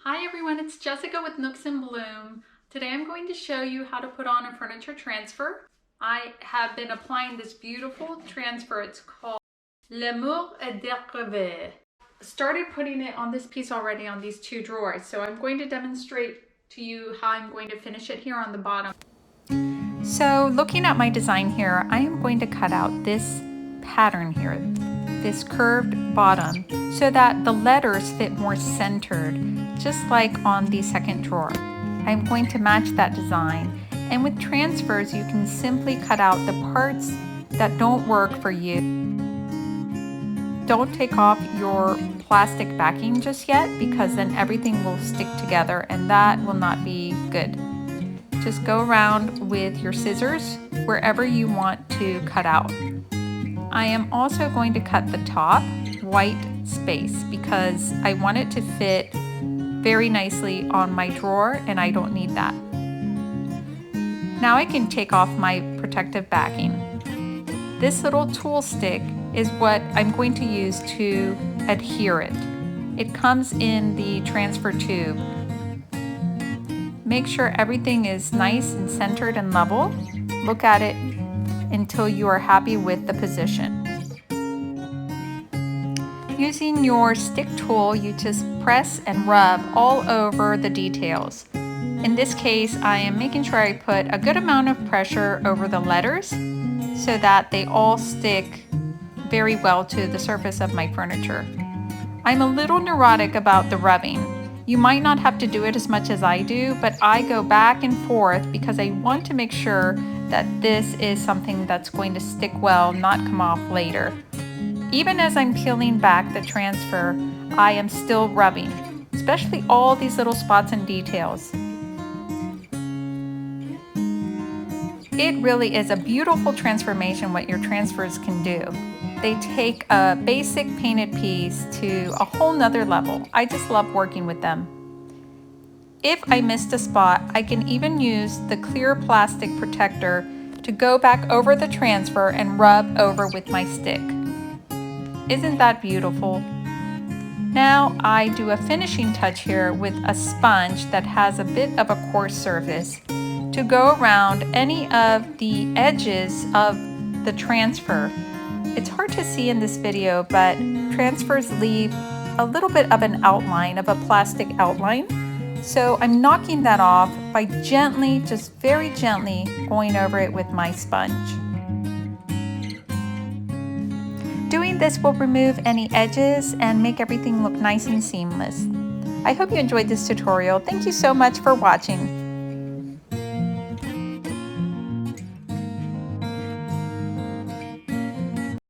Hi everyone, it's Jessica with Nooks and Bloom. Today I'm going to show you how to put on a furniture transfer. I have been applying this beautiful transfer. It's called L'amour est d'Hervé. Started putting it on this piece already on these two drawers. So I'm going to demonstrate to you how I'm going to finish it here on the bottom. So looking at my design here, I am going to cut out this pattern here, this curved bottom, so that the letters fit more centered, just like on the second drawer. I'm going to match that design, and with transfers you can simply cut out the parts that don't work for you. Don't take off your plastic backing just yet, because then everything will stick together and that will not be good. Just go around with your scissors wherever you want to cut out. I am also going to cut the top white space because I want it to fit very nicely on my drawer and I don't need that. Now I can take off my protective backing. This little tool stick is what I'm going to use to adhere it. It comes in the transfer tube. Make sure everything is nice and centered and level. Look at it until you are happy with the position. Using your stick tool, you just press and rub all over the details. In this case, I am making sure I put a good amount of pressure over the letters so that they all stick very well to the surface of my furniture. I'm a little neurotic about the rubbing. You might not have to do it as much as I do, but I go back and forth because I want to make sure that this is something that's going to stick well, not come off later. Even as I'm peeling back the transfer, I am still rubbing, especially all these little spots and details. It really is a beautiful transformation what your transfers can do. They take a basic painted piece to a whole nother level. I just love working with them. If I missed a spot, I can even use the clear plastic protector to go back over the transfer and rub over with my stick. Isn't that beautiful? Now I do a finishing touch here with a sponge that has a bit of a coarse surface to go around any of the edges of the transfer. It's hard to see in this video, but transfers leave a little bit of an outline, of a plastic outline. So I'm knocking that off by gently, just very gently, going over it with my sponge. Doing this will remove any edges and make everything look nice and seamless. I hope you enjoyed this tutorial. Thank you so much for watching.